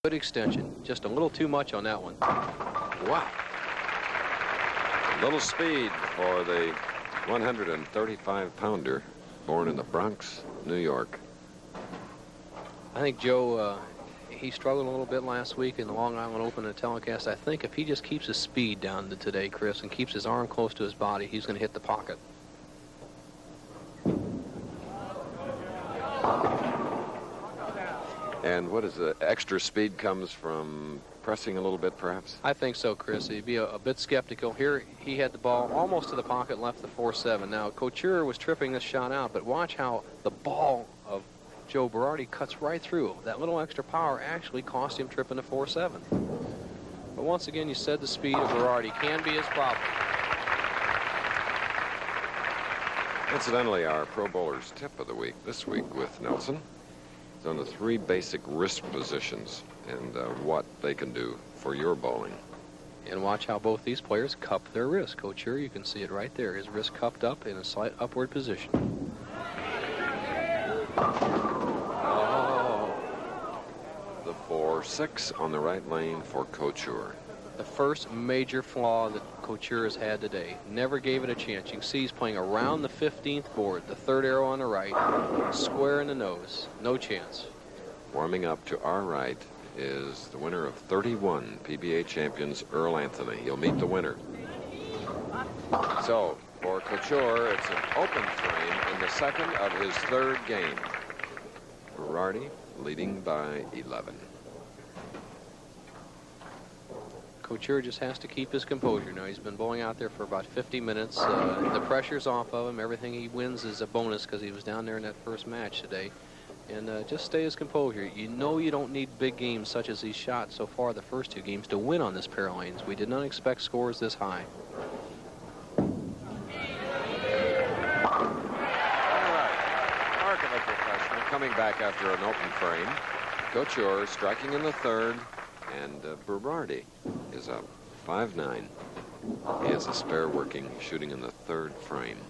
Good extension. Just a little too much on that one. Wow. Little speed for the 135-pounder born in the Bronx, New York. I think Joe, he struggled a little bit last week in the Long Island Open in the telecast. I think if he just keeps his speed down to today, Chris, and keeps his arm close to his body, he's going to hit the pocket. And what is the extra speed comes from pressing a little bit, perhaps? I think so, Chris. He'd be a bit skeptical. Here, he had the ball almost to the pocket, left the 4-7. Now, Couture was tripping this shot out, but watch how the ball of Joe Berardi cuts right through. That little extra power actually cost him tripping the 4-7. But once again, you said the speed of Berardi can be his problem. Incidentally, our Pro Bowler's tip of the week this week with Nelson is on the 3 basic wrist positions and what they can do for your bowling. And watch how both these players cup their wrist. Couture, you can see it right there. His wrist cupped up in a slight upward position. Oh. The 4-6 on the right lane for Couture. The first major flaw that Couture has had today. Never gave it a chance. You can see he's playing around the 15th board. The 3rd arrow on the right. Square in the nose. No chance. Warming up to our right is the winner of 31 PBA champions, Earl Anthony. He'll meet the winner. So, for Couture, it's an open frame in the second of his 3rd game. Berardi leading by 11. Couture just has to keep his composure. Now, he's been bowling out there for about 50 minutes. The pressure's off of him. Everything he wins is a bonus because he was down there in that first match today. And just stay his composure. You know you don't need big games such as he's shot so far the first 2 games to win on this pair of lanes. We did not expect scores this high. All right. Mark of a professional coming back after an open frame. Couture striking in the 3rd. And Berardi is up 5-9. He has a spare working, shooting in the 3rd frame.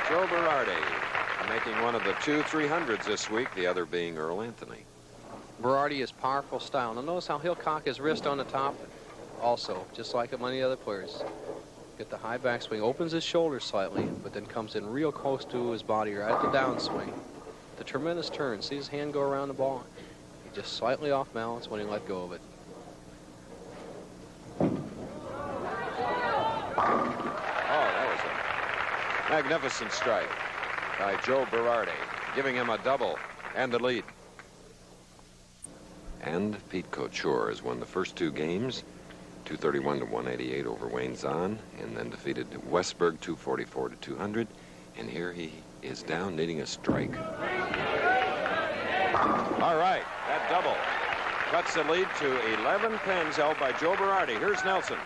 Joe Berardi making one of the 2 300s this week, the other being Earl Anthony. Berardi is powerful style. Now notice how he'll cock his wrist on the top also, just like many other players. Get the high backswing, opens his shoulders slightly, but then comes in real close to his body right at the downswing. The tremendous turn. See his hand go around the ball? He just slightly off balance when he let go of it. Oh, that was a magnificent strike by Joe Berardi, giving him a double and the lead. And Pete Couture has won the first 2 games. 231 to 188 over Wayne Zahn, and then defeated Westberg 244 to 200. And here he is down, needing a strike. All right, that double cuts the lead to 11 pins held by Joe Berardi. Here's Nelson.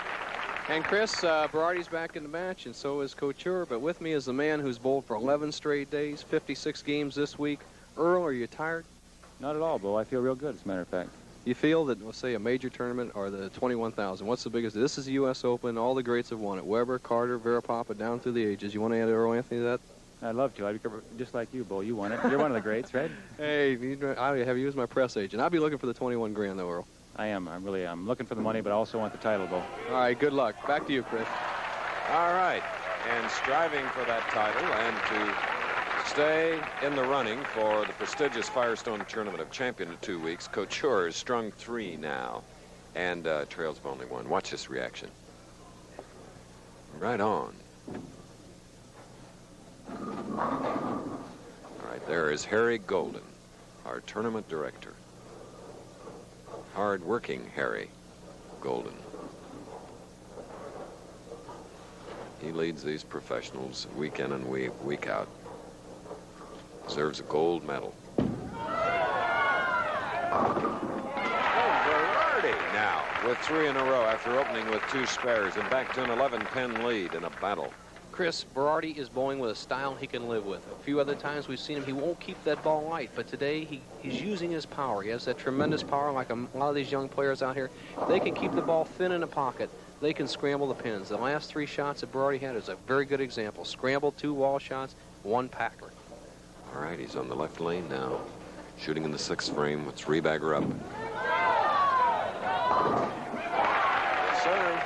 And Chris, Berardi's back in the match, and so is Couture. But with me is the man who's bowled for 11 straight days, 56 games this week. Earl, are you tired? Not at all, Bo. I feel real good, as a matter of fact. You feel that, let's say, a major tournament or the 21,000, what's the biggest? This is the U S Open. All the greats have won it. Weber, Carter, Verapapa, down through the ages. You want to add Earl Anthony to that? I'd love to. I'd be just like you, Bo. You won it. You're one of the greats, right? Hey, I have you as my press agent. I'll be looking for the 21 grand, though, Earl. I am. I'm looking for the money, but I also want the title, Bo. All right, good luck. Back to you, Chris. All right, and striving for that title and to stay in the running for the prestigious Firestone Tournament of Champion in 2 weeks, Couture has strung 3 now and trails by only 1. Watch this reaction. Right on. All right, there is Harry Golden, our tournament director. Hard-working Harry Golden. He leads these professionals week in and week out. Deserves a gold medal. Berardi now with 3 in a row after opening with 2 spares and back to an 11-pin lead in a battle. Chris, Berardi is bowling with a style he can live with. A few other times we've seen him, he won't keep that ball light, but today he's using his power. He has that tremendous power like a lot of these young players out here. They can keep the ball thin in the pocket. they can scramble the pins. The last 3 shots that Berardi had is a very good example. Scrambled 2 wall shots, 1 packer. All right, he's on the left lane now. Shooting in the 6th frame with 3 bagger up. Yes, sir.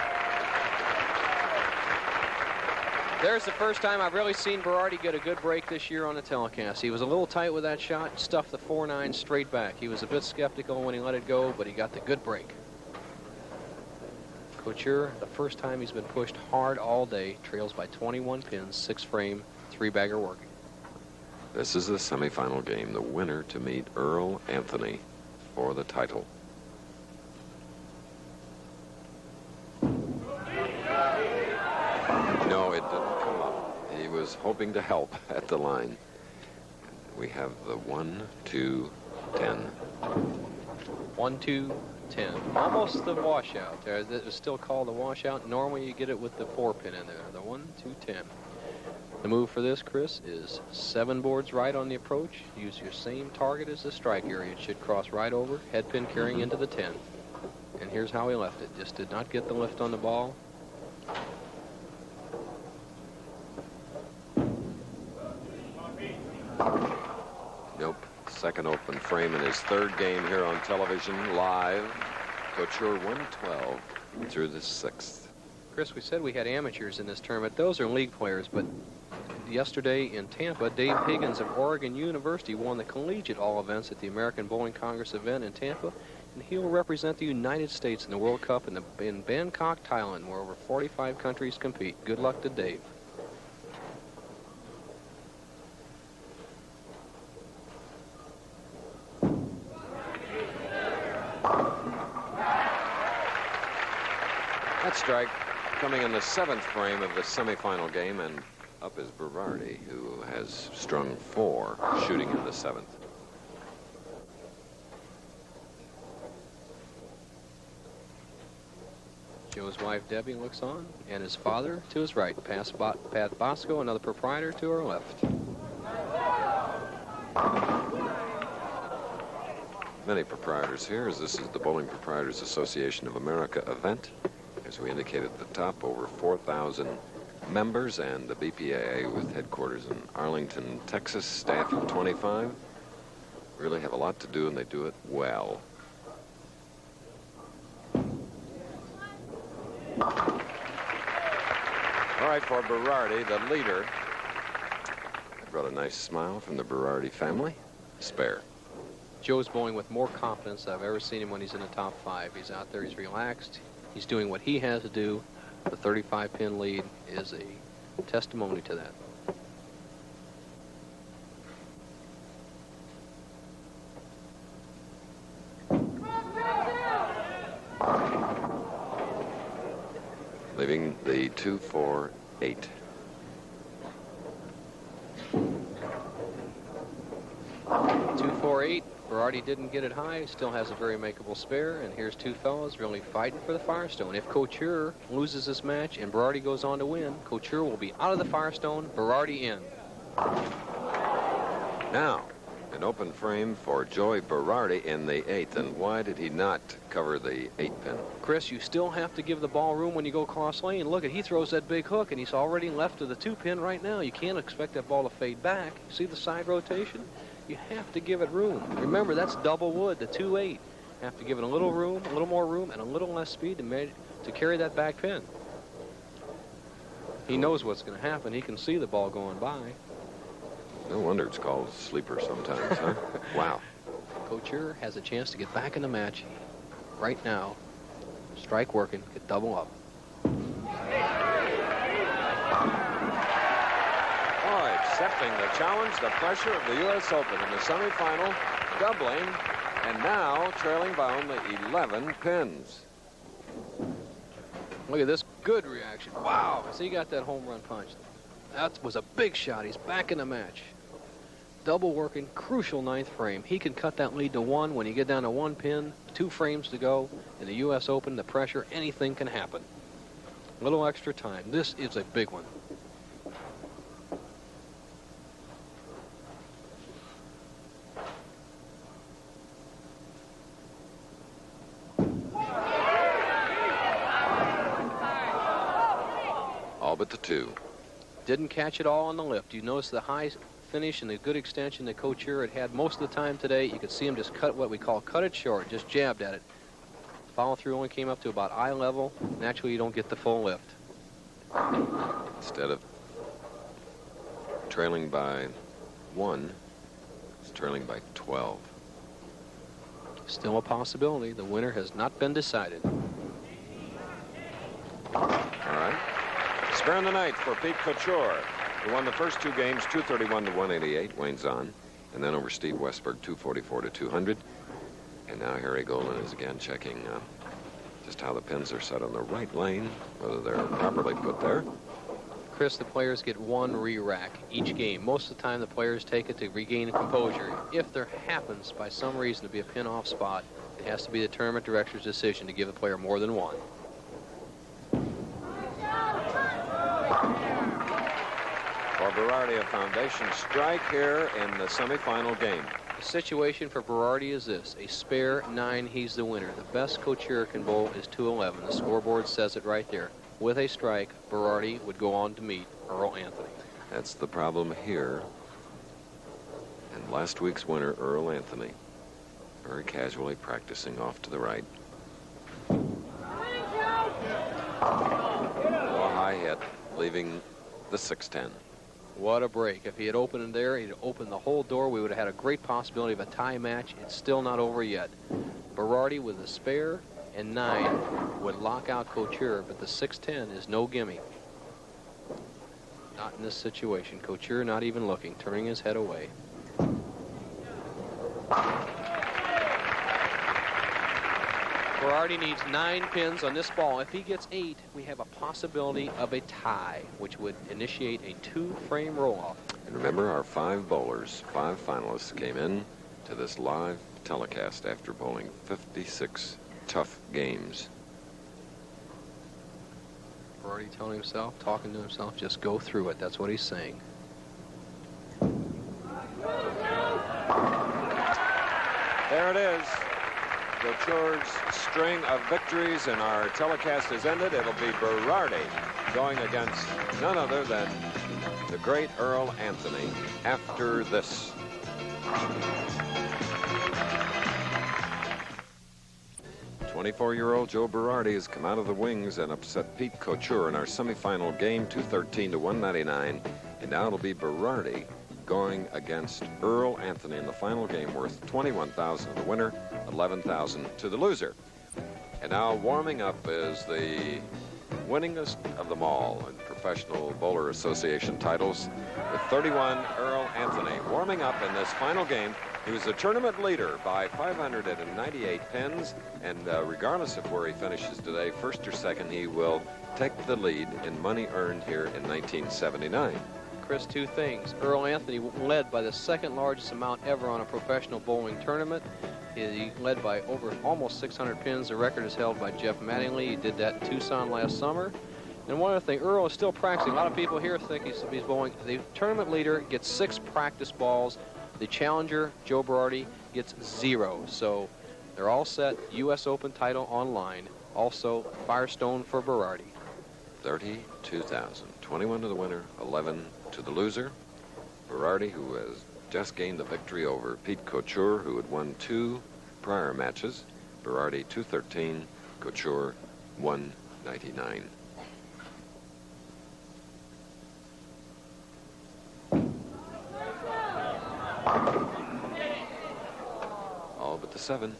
There's the first time I've really seen Berardi get a good break this year on the telecast. He was a little tight with that shot, stuffed the 4-9 straight back. He was a bit skeptical when he let it go, but he got the good break. Couture, the first time he's been pushed hard all day, trails by 21 pins, 6 frame, 3 bagger working. This is the semifinal game. The winner to meet Earl Anthony for the title. No, it didn't come up. He was hoping to help at the line. We have the 1, 2, 10. 1, 2, 10. Almost the washout there. That was still called the washout. Normally you get it with the 4 pin in there. The 1, 2, 10. The move for this, Chris, is 7 boards right on the approach. Use your same target as the strike area. It should cross right over, head pin carrying into the 10. And here's how he left it. Just did not get the lift on the ball. Nope. Second open frame in his 3rd game here on television, live. Couture 112 through the 6th. Chris, we said we had amateurs in this tournament. Those are league players, but yesterday in Tampa, Dave Higgins of Oregon University won the collegiate all events at the American Bowling Congress event in Tampa, and he will represent the United States in the World Cup in Bangkok, Thailand, where over 45 countries compete. Good luck to Dave. That strike coming in the 7th frame of the semifinal game, and up is Berardi, who has strung 4, shooting in the 7th. Joe's wife Debbie looks on, and his father to his right. Past Pat Bosco, another proprietor to her left. Many proprietors here, as this is the Bowling Proprietors Association of America event. As we indicated at the top, over 4,000 members, and the BPAA with headquarters in Arlington, Texas, staff of 25. Really have a lot to do, and they do it well. All right, for Berardi, the leader. Brought a nice smile from the Berardi family. Spare. Joe's bowling with more confidence than I've ever seen him when he's in the top 5. He's out there, he's relaxed. He's doing what he has to do. The 35-pin lead is a testimony to that. Leaving the 2-4-8. Berardi didn't get it high, still has a very makeable spare, and here's 2 fellas really fighting for the Firestone. If Couture loses this match and Berardi goes on to win, Couture will be out of the Firestone, Berardi in. Now, an open frame for Joey Berardi in the 8th, and why did he not cover the 8-pin? Chris, you still have to give the ball room when you go cross lane. Look, he throws that big hook, and he's already left of the 2-pin right now. You can't expect that ball to fade back. See the side rotation? You have to give it room. Remember, that's double wood, the 2-8. Have to give it a little room, a little more room, and a little less speed to carry that back pin. He knows what's going to happen. He can see the ball going by. No wonder it's called sleeper sometimes, huh? Wow. Couture has a chance to get back in the match right now. Strike working, get double up. Accepting the challenge, the pressure of the U S Open in the semifinal, doubling, and now trailing by only 11 pins. Look at this good reaction. Wow, so he got that home run punch. That was a big shot. He's back in the match. Double working, crucial 9th frame. He can cut that lead to 1 when you get down to 1 pin, 2 frames to go. In the U S Open, the pressure, anything can happen. A little extra time. This is a big one. but the 2. Didn't catch it all on the lift. You notice the high finish and the good extension that Coach Ure had most of the time today. You could see him just cut what we call cut it short, just jabbed at it. Follow through only came up to about eye level. Naturally, you don't get the full lift. Instead of trailing by 1, it's trailing by 12. Still a possibility. The winner has not been decided. All right. Spare in the night for Pete Couture, who won the first 2 games, 231 to 188, Wayne Zahn, and then over Steve Westberg, 244 to 200. And now Harry Golden is again checking just how the pins are set on the right lane, whether they're properly put there. Chris, the players get 1 re-rack each game. Most of the time, the players take it to regain composure. If there happens, by some reason, to be a pin-off spot, it has to be the tournament director's decision to give the player more than 1. For Berardi, a foundation strike here in the semifinal game. The situation for Berardi is this: a spare 9, he's the winner. The best Coach Ure can bowl is 211. The scoreboard says it right there. With a strike, Berardi would go on to meet Earl Anthony. That's the problem here. And last week's winner, Earl Anthony, very casually practicing off to the right. A high hit, leaving the 610. What a break. If he had opened in there, he'd opened the whole door. We would have had a great possibility of a tie match. It's still not over yet. Berardi with a spare and 9 would lock out Coach Ure, but the 610 is no gimme. Not in this situation. Coach Ure not even looking, turning his head away. Berardi needs 9 pins on this ball. If he gets 8, we have a possibility of a tie, which would initiate a 2-frame roll-off. And remember, our 5 bowlers, 5 finalists came in to this live telecast after bowling 56 tough games. Berardi telling himself, talking to himself, just go through it. That's what he's saying. There it is. Couture's string of victories, and our telecast has ended. It'll be Berardi going against none other than the great Earl Anthony after this. "24-year-old Joe Berardi has come out of the wings and upset Pete Couture in our semifinal game, 213 to 199. And now it'll be Berardi going against Earl Anthony in the final game, worth $21,000 to the winner, $11,000 to the loser. And now warming up is the winningest of them all in Professional Bowler Association titles, with 31, Earl Anthony. Warming up in this final game, he was the tournament leader by 598 pins, and regardless of where he finishes today, first or second, he will take the lead in money earned here in 1979. Chris, 2 things. Earl Anthony led by the 2nd largest amount ever on a professional bowling tournament. He led by over almost 600 pins. The record is held by Jeff Mattingly. He did that in Tucson last summer. And one other thing, Earl is still practicing. A lot of people here think he's bowling. The tournament leader gets 6 practice balls. The challenger, Joe Berardi, gets 0. So they're all set. U.S. Open title online. Also, Firestone for Berardi. 32,000. 21 to the winner, 11 to the loser. Berardi, who has just gained the victory over Pete Couture, who had won 2 prior matches. Berardi 213, Couture 199. All but the 7.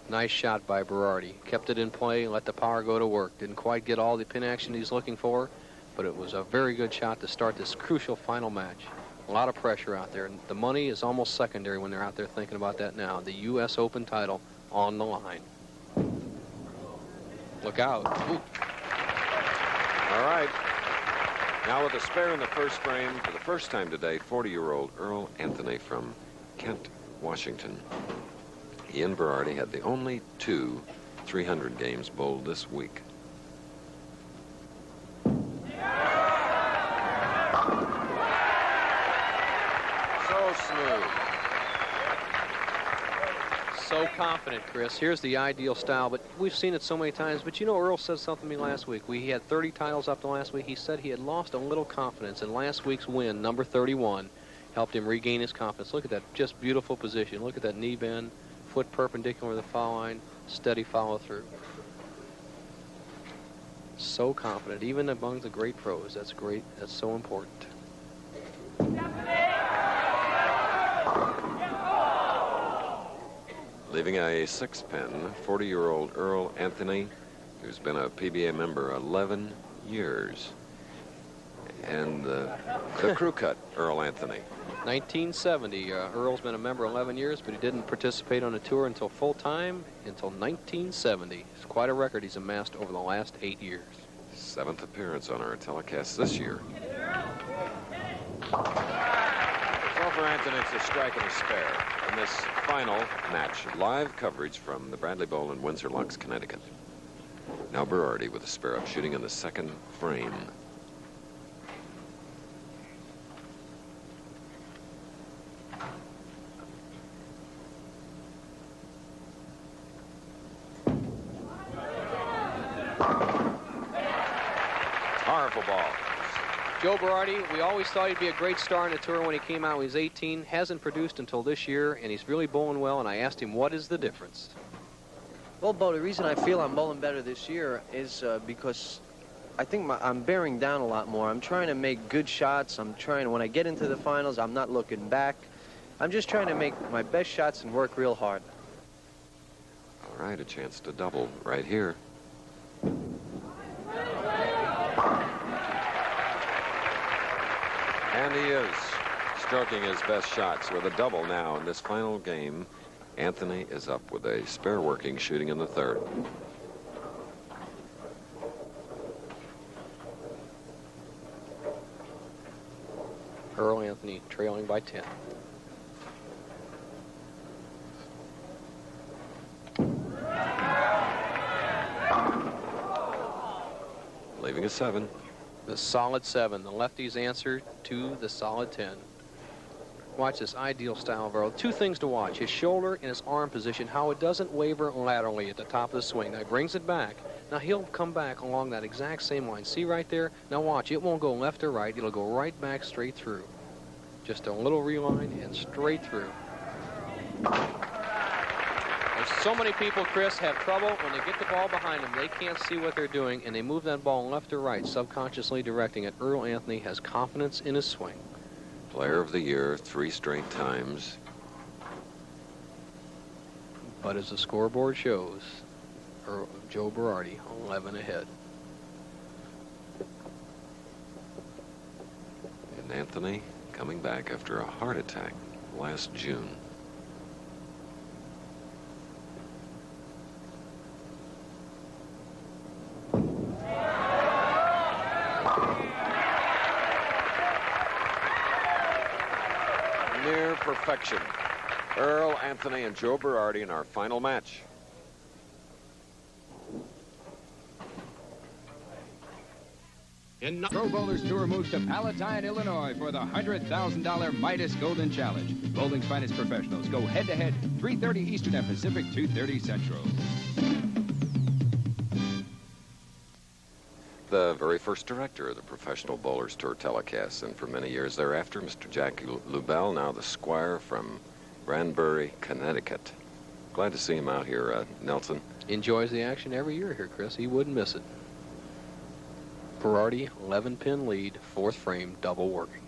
Nice shot by Berardi. Kept it in play, let the power go to work. Didn't quite get all the pin action he's looking for, but it was a very good shot to start this crucial final match. A lot of pressure out there. The money is almost secondary when they're out there thinking about that now. The U.S. Open title on the line. Look out. Ooh. All right. Now with a spare in the first frame, for the first time today, 40-year-old Earl Anthony from Kent, Washington. He and Berardi had the only 2 300 games bowled this week. So so confident, Chris. Here's the ideal style, but we've seen it so many times. But you know, Earl said something to me last week. He had 30 titles up to last week. He said he had lost a little confidence, and last week's win, number 31, helped him regain his confidence. Look at that, just beautiful position. Look at that knee bend, foot perpendicular to the foul line, steady follow through. So confident, even among the great pros. That's great. That's so important. Leaving a 6-pin, 40-year-old Earl Anthony, who's been a PBA member 11 years. And the crew cut, Earl Anthony. 1970. Earl's been a member 11 years, but he didn't participate on the tour until full-time until 1970. It's quite a record he's amassed over the last 8 years. 7th appearance on our telecast this year. So for Anthony, it's a strike and a spare in this final match. Live coverage from the Bradley Bowl in Windsor Locks, Connecticut. Now Berardi with a spare up, shooting in the 2nd frame. Powerful ball. Joe Berardi, we always thought he'd be a great star on the tour when he came out when he was 18. Hasn't produced until this year, and he's really bowling well, and I asked him, what is the difference? Well, Bo, the reason I feel I'm bowling better this year is because I think I'm bearing down a lot more. I'm trying to make good shots. When I get into the finals, I'm not looking back. I'm just trying to make my best shots and work real hard. All right, a chance to double right here. And he is stroking his best shots with a double now in this final game. Anthony is up with a spare working, shooting in the 3rd. Earl Anthony trailing by 10. Leaving a 7. The solid 7, the lefty's answer to the solid 10. Watch this ideal style of Earl. 2 things to watch: his shoulder and his arm position, how it doesn't waver laterally at the top of the swing. Now he brings it back. Now he'll come back along that exact same line. See right there? Now watch, it won't go left or right. It'll go right back straight through. Just a little reline and straight through. There's so many people, Chris, have trouble when they get the ball behind them. They can't see what they're doing, and they move that ball left or right, subconsciously directing it. Earl Anthony has confidence in his swing. Player of the year 3 straight times. But as the scoreboard shows, Joe Berardi 11 ahead. And Anthony coming back after a heart attack last June. Near perfection. Earl Anthony and Joe Berardi in our final match. Pro Bowlers Tour moves to Palatine, Illinois for the $100,000 Midas Golden Challenge. Bowling's finest professionals go head-to-head, 3:30 Eastern and Pacific, 2:30 Central. The very first director of the Professional Bowlers Tour telecasts, and for many years thereafter, Mr. Jack Lubell, now the Squire from Granbury, Connecticut. Glad to see him out here, Nelson. Enjoys the action every year here, Chris. He wouldn't miss it. Berardi, 11-pin lead, 4th frame, double working.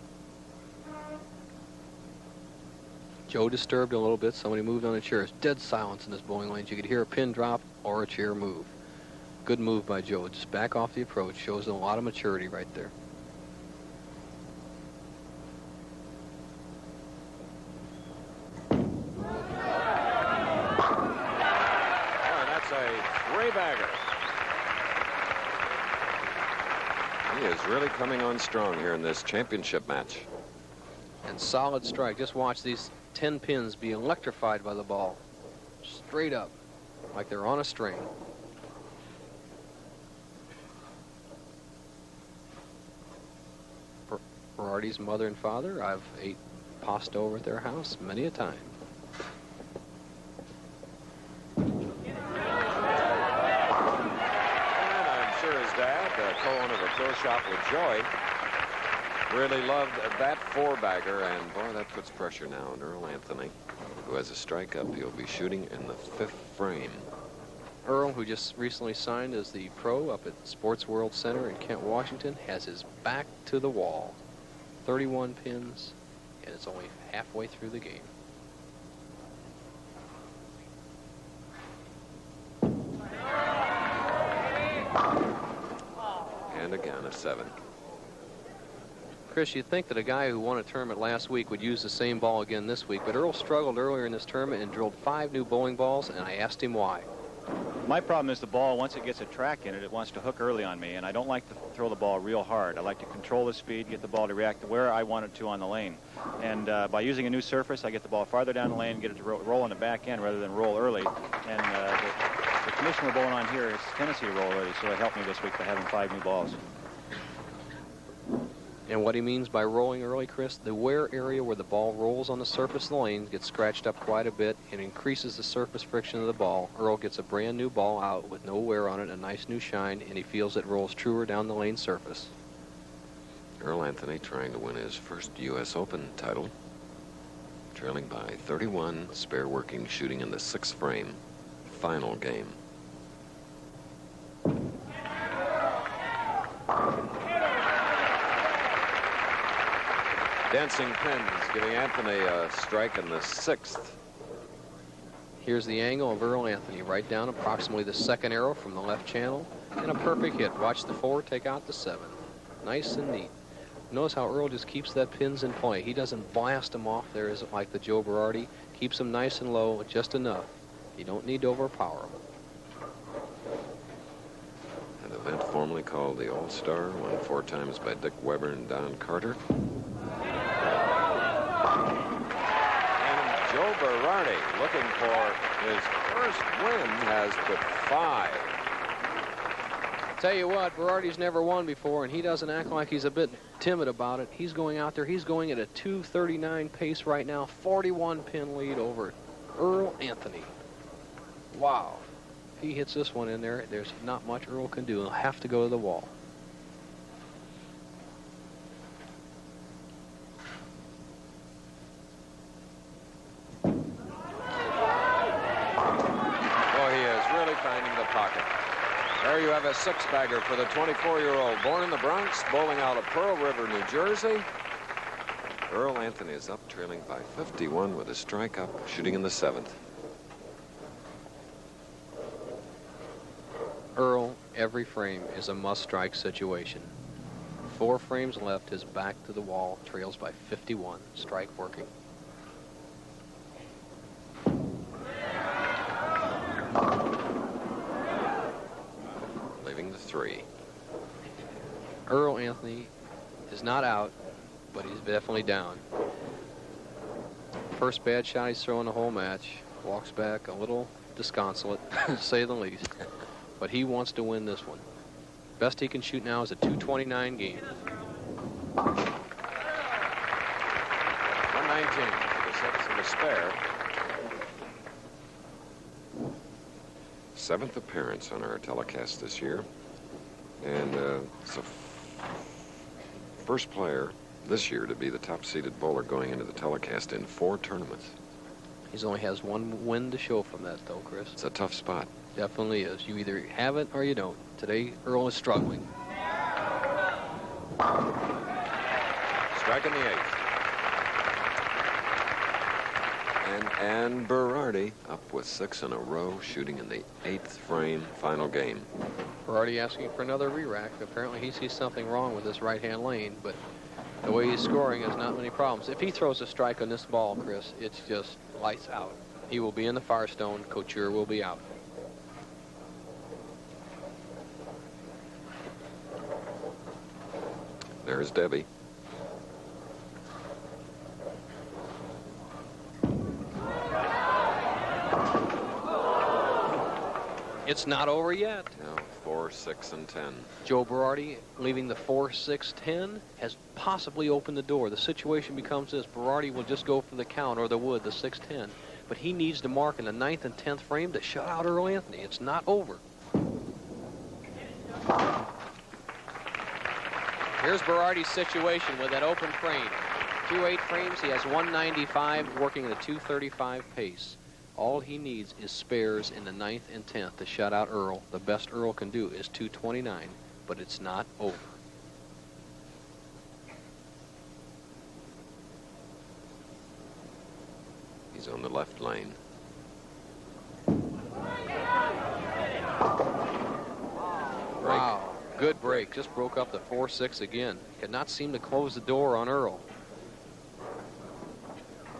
Joe disturbed a little bit. Somebody moved on a chair. It's dead silence in this bowling lanes. You could hear a pin drop or a chair move. Good move by Joe. Just back off the approach. Shows a lot of maturity right there. That's a 3-bagger. He is really coming on strong here in this championship match. And solid strike. Just watch these 10 pins be electrified by the ball. Straight up, like they're on a string. Berardi's mother and father, I've ate pasta over at their house many a time. Cohen of a throw shot with joy. Really loved that four-bagger, and boy, that puts pressure now on Earl Anthony, who has a strike up. He'll be shooting in the 5th frame. Earl, who just recently signed as the pro up at Sports World Center in Kent, Washington, has his back to the wall. 31 pins, and it's only halfway through the game. And again, a 7. Chris, you'd think that a guy who won a tournament last week would use the same ball again this week, but Earl struggled earlier in this tournament and drilled 5 new bowling balls, and I asked him why. My problem is the ball, once it gets a track in it, it wants to hook early on me, and I don't like to throw the ball real hard. I like to control the speed, get the ball to react to where I want it to on the lane. And by using a new surface, I get the ball farther down the lane, get it to roll on the back end rather than roll early. And the condition we're bowling on here is tendency to roll early, so it helped me this week by having 5 new balls. And what he means by rolling early, Chris, the wear area where the ball rolls on the surface of the lane gets scratched up quite a bit and increases the surface friction of the ball. Earl gets a brand new ball out with no wear on it, a nice new shine, and he feels it rolls truer down the lane surface. Earl Anthony trying to win his first U.S. Open title. Trailing by 31, spare working, shooting in the 6th frame. Final game. Dancing pins giving Anthony a strike in the 6th. Here's the angle of Earl Anthony, right down approximately the 2nd arrow from the left channel, and a perfect hit. Watch the 4 take out the 7. Nice and neat. Notice how Earl just keeps that pins in play. He doesn't blast them off there as like the Joe Berardi. Keeps them nice and low, just enough. You don't need to overpower them. An event formerly called the All-Star, won 4 times by Dick Weber and Don Carter. Joe Berardi, looking for his first win, has put 5. Tell you what, Berardi's never won before, and he doesn't act like he's a bit timid about it. He's going out there. He's going at a 2:39 pace right now, 41 pin lead over Earl Anthony. Wow. If he hits this one in there, there's not much Earl can do. He'll have to go to the wall. There you have a 6-bagger for the 24-year-old, born in the Bronx, bowling out of Pearl River, New Jersey. Earl Anthony is up, trailing by 51 with a strike up, shooting in the 7th. Earl, every frame is a must-strike situation. 4 frames left, his back to the wall, trails by 51, strike working. Leaving the 3. Earl Anthony is not out, but he's definitely down. First bad shot he's thrown the whole match. Walks back a little disconsolate, to say the least. But he wants to win this one. Best he can shoot now is a 229 game. 119 for the 6th and a spare. 7th appearance on our telecast this year. And it's the first player this year to be the top-seeded bowler going into the telecast in 4 tournaments. He only has 1 win to show from that, though, Chris. It's a tough spot. Definitely is. You either have it or you don't. Today, Earl is struggling. Striking the 8th. And Berardi up with 6 in a row, shooting in the 8th frame, final game. Berardi asking for another re-rack. Apparently he sees something wrong with this right-hand lane, but the way he's scoring has not many problems. If he throws a strike on this ball, Chris, it's just lights out. He will be in the Firestone. Couture will be out. There's Debbie. It's not over yet. Now 4, 6, and 10. Joe Berardi, leaving the 4, 6, 10, has possibly opened the door. The situation becomes this. Berardi will just go for the count, or the wood, the 6, 10. But he needs to mark in the 9th and 10th frame to shut out Earl Anthony. It's not over. Here's Berardi's situation with that open frame. Through 8 frames, he has 195, working at a 235 pace. All he needs is spares in the 9th and 10th to shut out Earl. The best Earl can do is 229, but it's not over. He's on the left lane. Wow, good break. Just broke up the 4-6 again. Could not seem to close the door on Earl.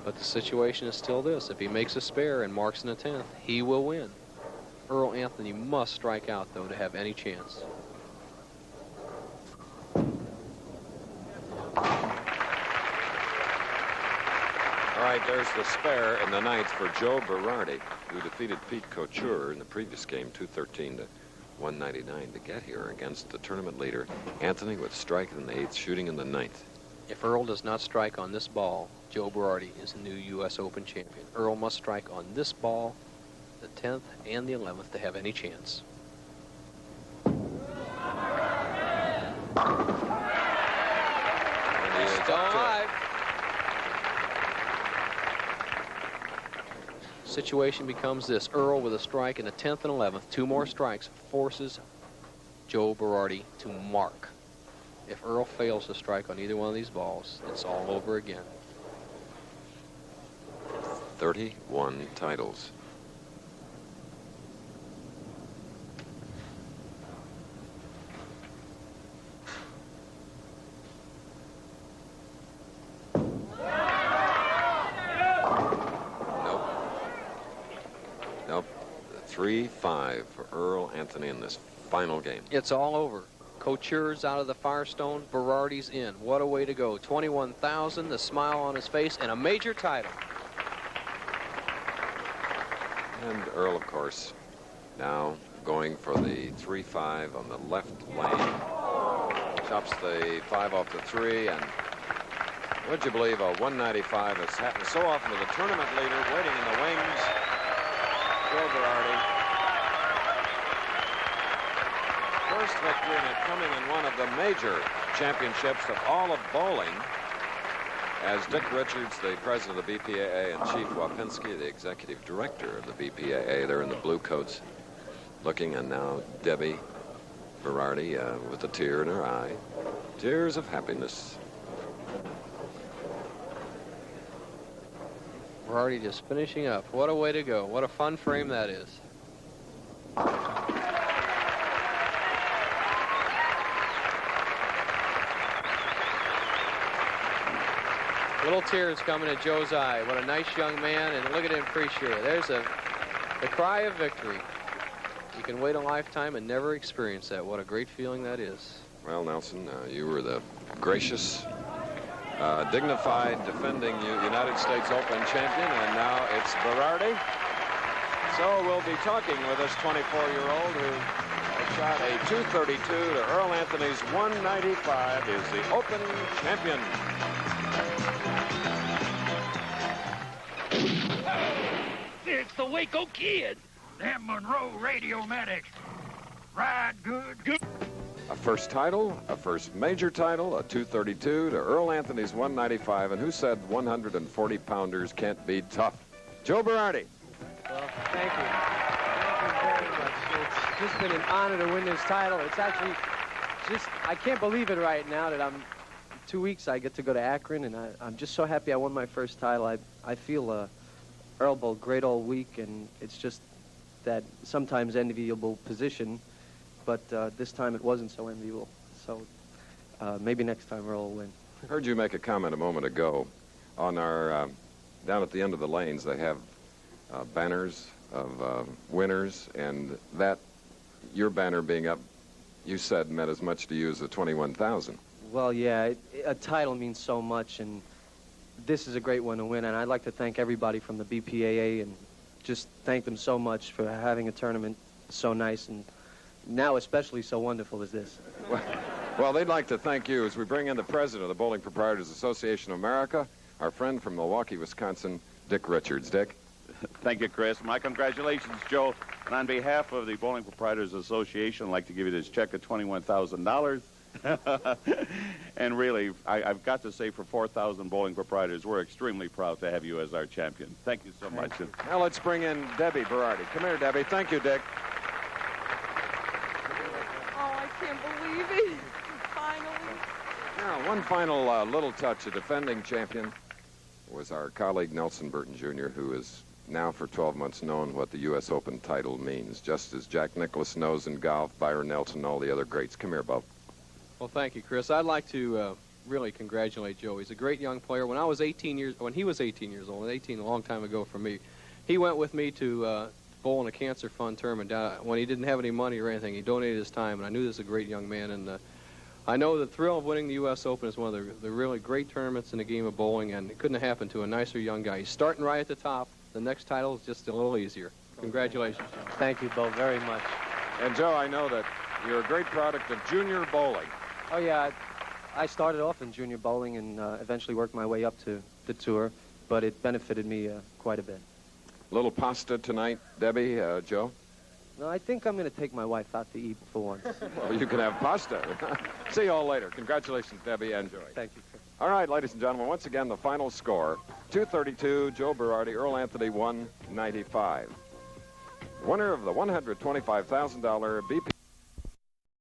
But the situation is still this. If he makes a spare and marks in the 10th, he will win. Earl Anthony must strike out, though, to have any chance. All right, there's the spare in the 9th for Joe Berardi, who defeated Pete Couture in the previous game, 213 to 199 to get here against the tournament leader, Anthony, with strike in the 8th, shooting in the 9th. If Earl does not strike on this ball, Joe Berardi is the new U.S. Open champion. Earl must strike on this ball, the 10th and the 11th, to have any chance. And he is Still up to it. alive. Situation becomes this. Earl with a strike in the 10th and 11th. 2 more strikes forces Joe Berardi to mark. If Earl fails to strike on either one of these balls, it's all over again. 31 titles. Nope. 3-5 for Earl Anthony in this final game. It's all over. Couture's out of the Firestone. Berardi's in. What a way to go. 21,000, the smile on his face, and a major title. And Earl, of course, now going for the 3-5 on the left lane. Chops the 5 off the 3, and would you believe a 195 has happened so often to the tournament leader, waiting in the wings, Joe Berardi. First victory, and it coming in one of the major championships of all of bowling, as Dick Richards, the president of the BPAA, and Chief Wapinski, the executive director of the BPAA, they're in the blue coats looking, and now Debbie Berardi with a tear in her eye. Tears of happiness. Berardi just finishing up. What a way to go. What a fun frame that is. Little tears coming to Joe's eye. What a nice young man, and look at him appreciate it. There's the cry of victory. You can wait a lifetime and never experience that. What a great feeling that is. Well, Nelson, you were the gracious, dignified, defending United States Open champion, and now it's Berardi. So we'll be talking with this 24-year-old who shot a 232 to Earl Anthony's 195, is the Open champion. It's the Waco Kid. Them Monroe Radiomatics. Ride good. A first title, a first major title, a 232 to Earl Anthony's 195, and who said 140-pounders can't be tough? Joe Berardi. Well, thank you. Thank you very much. It's just been an honor to win this title. It's actually just, I can't believe it right now that in 2 weeks I get to go to Akron, and I'm just so happy I won my first title. I feel Earl bowled great all week, and it's just that sometimes enviable position, but this time it wasn't so enviable. So maybe next time Earl will win. I heard you make a comment a moment ago on our, down at the end of the lanes, they have banners of winners, and that, your banner being up, you said meant as much to you as the 21,000. Well, yeah, a title means so much, and this is a great one to win, and I'd like to thank everybody from the BPAA and just thank them so much for having a tournament so nice and now especially so wonderful as this. Well, they'd like to thank you as we bring in the president of the Bowling Proprietors Association of America, our friend from Milwaukee, Wisconsin, Dick Richards. Dick. Thank you, Chris. My congratulations, Joe. And on behalf of the Bowling Proprietors Association, I'd like to give you this check of $21,000. And really, I've got to say, for 4,000 bowling proprietors, we're extremely proud to have you as our champion. Thank you so much. Now let's bring in Debbie Berardi. Come here, Debbie. Thank you, Dick. Oh, I can't believe it. Finally. Now, one final little touch. A defending champion was our colleague Nelson Burton Jr., who is now for 12 months known what the U.S. Open title means, just as Jack Nicklaus knows in golf, Byron Nelson, all the other greats. Come here, Bob. Well, thank you, Chris. I'd like to really congratulate Joe. He's a great young player. When he was 18 years old, 18 a long time ago for me, he went with me to bowl in a cancer fund tournament. When he didn't have any money or anything, he donated his time, and I knew this was a great young man. And I know the thrill of winning the U.S. Open is one of the really great tournaments in the game of bowling, and it couldn't have happened to a nicer young guy. He's starting right at the top. The next title is just a little easier. Congratulations, Joe. Thank you, Bo, very much. And, Joe, I know that you're a great product of junior bowling. Oh, yeah. I started off in junior bowling and eventually worked my way up to the tour, but it benefited me quite a bit. A little pasta tonight, Debbie, Joe? No, I think I'm going to take my wife out to eat for once. Well, you can have pasta. See you all later. Congratulations, Debbie, and Joey. Thank you, Chris. All right, ladies and gentlemen, once again, the final score, 232, Joe Berardi, Earl Anthony, 195. Winner of the $125,000 BP.